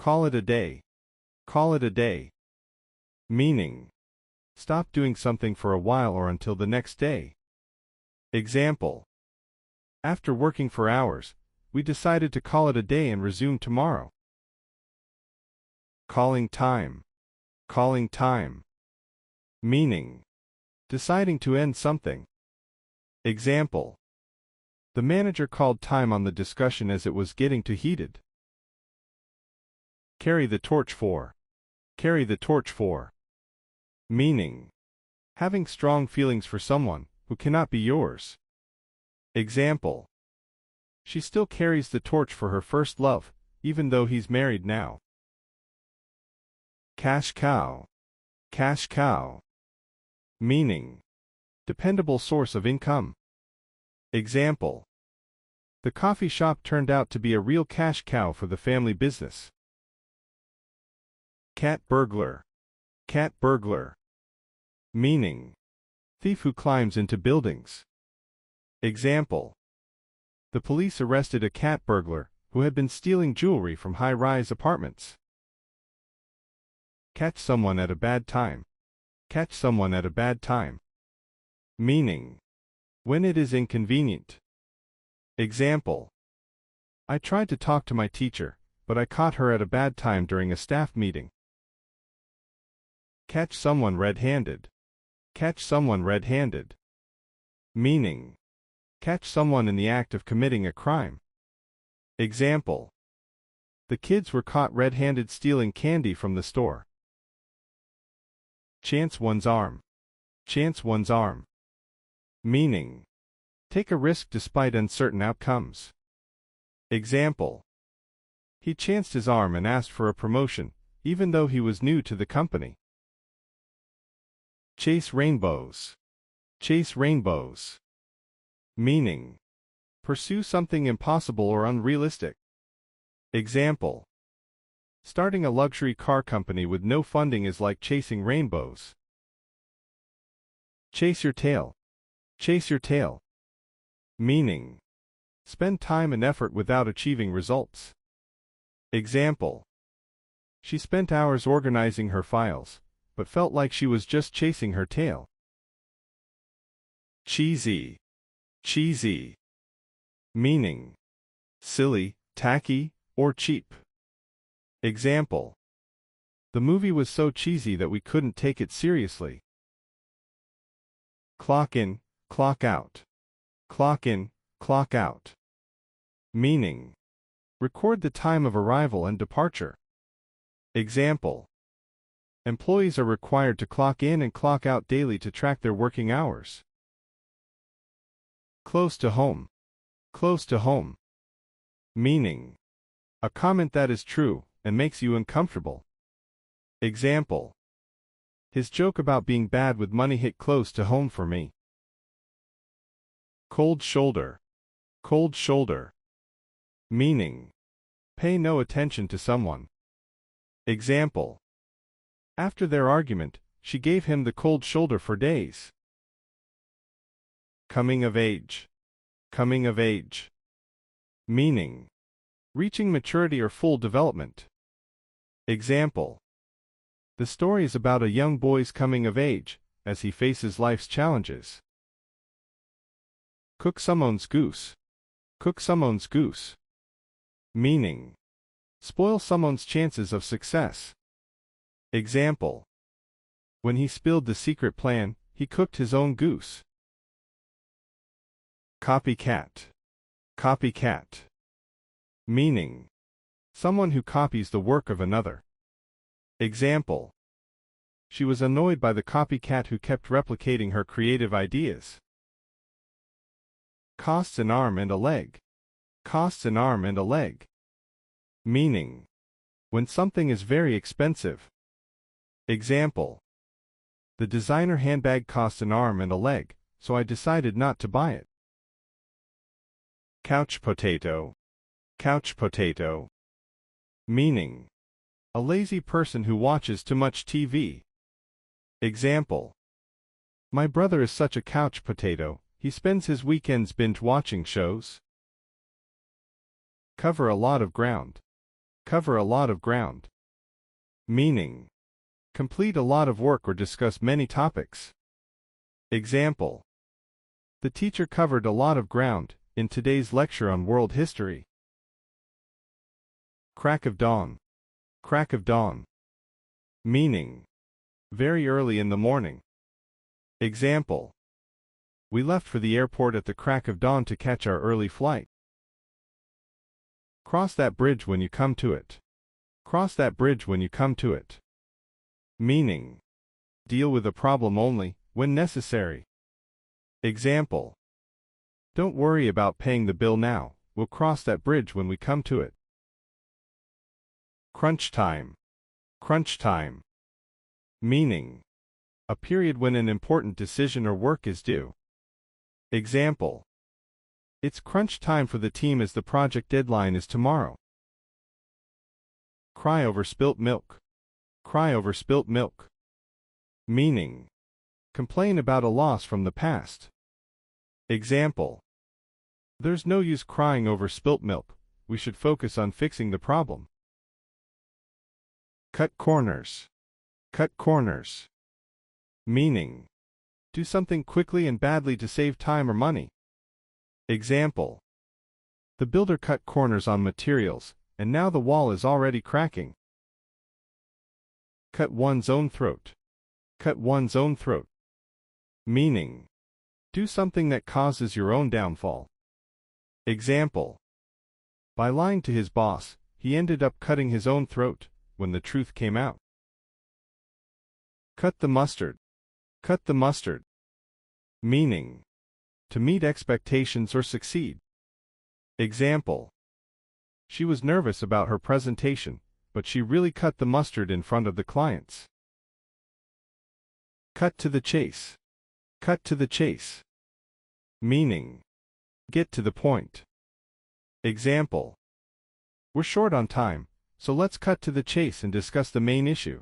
Call it a day. Call it a day. Meaning, stop doing something for a while or until the next day. Example. After working for hours, we decided to call it a day and resume tomorrow. Calling time. Calling time. Meaning, deciding to end something. Example. The manager called time on the discussion as it was getting too heated. Carry the torch for. Carry the torch for. Meaning, having strong feelings for someone who cannot be yours. Example. She still carries the torch for her first love, even though he's married now. Cash cow. Cash cow. Meaning, dependable source of income. Example. The coffee shop turned out to be a real cash cow for the family business. Cat burglar. Cat burglar. Meaning, thief who climbs into buildings. Example. The police arrested a cat burglar who had been stealing jewelry from high-rise apartments. Catch someone at a bad time. Catch someone at a bad time. Meaning, when it is inconvenient. Example. I tried to talk to my teacher, but I caught her at a bad time during a staff meeting. Catch someone red-handed. Catch someone red-handed. Meaning, catch someone in the act of committing a crime. Example. The kids were caught red-handed stealing candy from the store. Chance one's arm. Chance one's arm. Meaning, take a risk despite uncertain outcomes. Example. He chanced his arm and asked for a promotion, even though he was new to the company. Chase rainbows. Chase rainbows. Meaning, pursue something impossible or unrealistic. Example. Starting a luxury car company with no funding is like chasing rainbows. Chase your tail. Chase your tail. Meaning, spend time and effort without achieving results. Example. She spent hours organizing her files, but felt like she was just chasing her tail. Cheesy. Cheesy. Meaning, silly, tacky, or cheap. Example. The movie was so cheesy that we couldn't take it seriously. Clock in, clock out. Clock in, clock out. Meaning, record the time of arrival and departure. Example. Employees are required to clock in and clock out daily to track their working hours. Close to home. Close to home. Meaning, a comment that is true and makes you uncomfortable. Example. His joke about being bad with money hit close to home for me. Cold shoulder. Cold shoulder. Meaning, pay no attention to someone. Example. After their argument, she gave him the cold shoulder for days. Coming of age. Coming of age. Meaning, reaching maturity or full development. Example. The story is about a young boy's coming of age, as he faces life's challenges. Cook someone's goose. Cook someone's goose. Meaning, spoil someone's chances of success. Example. When he spilled the secret plan, he cooked his own goose. Copycat. Copycat. Meaning, someone who copies the work of another. Example. She was annoyed by the copycat who kept replicating her creative ideas. Costs an arm and a leg. Costs an arm and a leg. Meaning, when something is very expensive. Example. The designer handbag cost an arm and a leg, so I decided not to buy it. Couch potato. Couch potato. Meaning, a lazy person who watches too much TV. Example. My brother is such a couch potato, he spends his weekends binge watching shows. Cover a lot of ground. cover a lot of ground. Meaning, complete a lot of work or discuss many topics. Example, the teacher covered a lot of ground in today's lecture on world history. Crack of dawn. Crack of dawn. Meaning, very early in the morning. Example, we left for the airport at the crack of dawn to catch our early flight. Cross that bridge when you come to it. Cross that bridge when you come to it. Meaning, deal with a problem only when necessary. Example, don't worry about paying the bill now, we'll cross that bridge when we come to it. Crunch time. Crunch time. Meaning, a period when an important decision or work is due. Example, it's crunch time for the team as the project deadline is tomorrow. Cry over spilt milk. Cry over spilt milk. Meaning, complain about a loss from the past. Example, there's no use crying over spilt milk, we should focus on fixing the problem. Cut corners. Cut corners. Meaning, do something quickly and badly to save time or money. Example, the builder cut corners on materials, and now the wall is already cracking. Cut one's own throat. Cut one's own throat. Meaning, do something that causes your own downfall. Example, by lying to his boss, he ended up cutting his own throat when the truth came out. Cut the mustard. Cut the mustard. Meaning, to meet expectations or succeed. Example, she was nervous about her presentation, but she really cut the mustard in front of the clients. Cut to the chase. Cut to the chase. Meaning, get to the point. Example, we're short on time, so let's cut to the chase and discuss the main issue.